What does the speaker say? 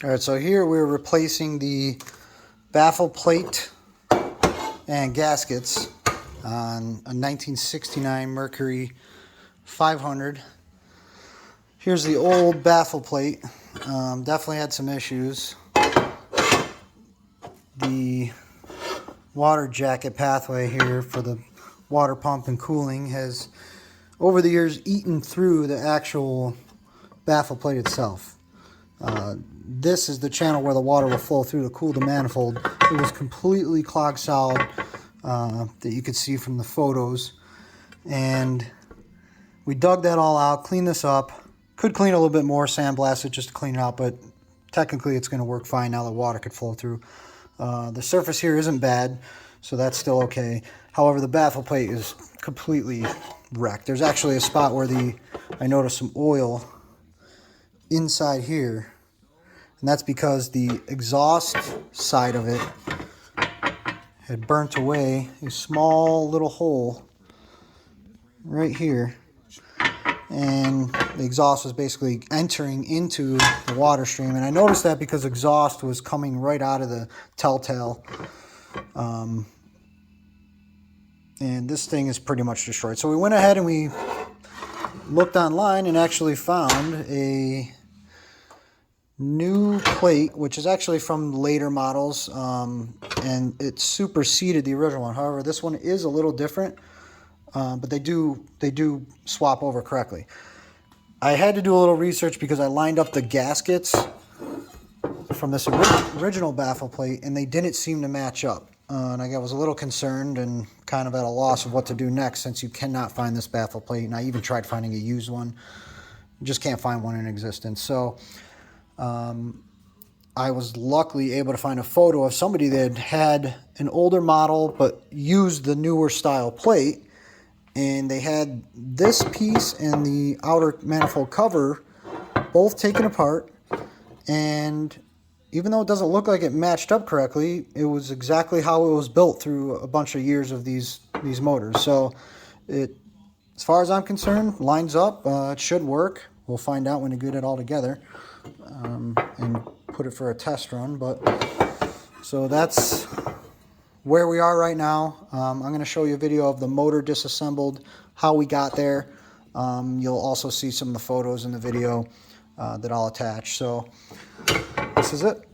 All right, so here we're replacing the baffle plate and gaskets on a 1969 Mercury 500. Here's the old baffle plate. Definitely had some issues. The water jacket pathway here for the water pump and cooling has, over the years, eaten through the actual baffle plate itself. This is the channel where the water will flow through to cool the manifold. It was completely clogged solid, that you could see from the photos. And we dug that all out, cleaned this up. Could clean a little bit more, sandblast it just to clean it out, but technically it's going to work fine now that water could flow through. The surface here isn't bad, so that's still okay. However, the baffle plate is completely wrecked. There's actually a spot where I noticed some oil inside here, and that's because the exhaust side of it had burnt away a small little hole right here, and the exhaust was basically entering into the water stream. And I noticed that because exhaust was coming right out of the telltale, and this thing is pretty much destroyed. So we went ahead and we looked online and actually found a new plate, which is actually from later models, and it superseded the original one. However, this one is a little different, but they do swap over correctly. I had to do a little research because I lined up the gaskets from this original baffle plate, and they didn't seem to match up. And I was a little concerned and kind of at a loss of what to do next, since you cannot find this baffle plate. And I even tried finding a used one. You just can't find one in existence. So I was luckily able to find a photo of somebody that had an older model but used the newer style plate. And they had this piece and the outer manifold cover both taken apart. And even though it doesn't look like it matched up correctly, it was exactly how it was built through a bunch of years of these motors. So it, as far as I'm concerned, lines up. It should work. We'll find out when we get it all together and put it for a test run. But so that's where we are right now. I'm going to show you a video of the motor disassembled, how we got there. You'll also see some of the photos in the video that I'll attach. So this is it.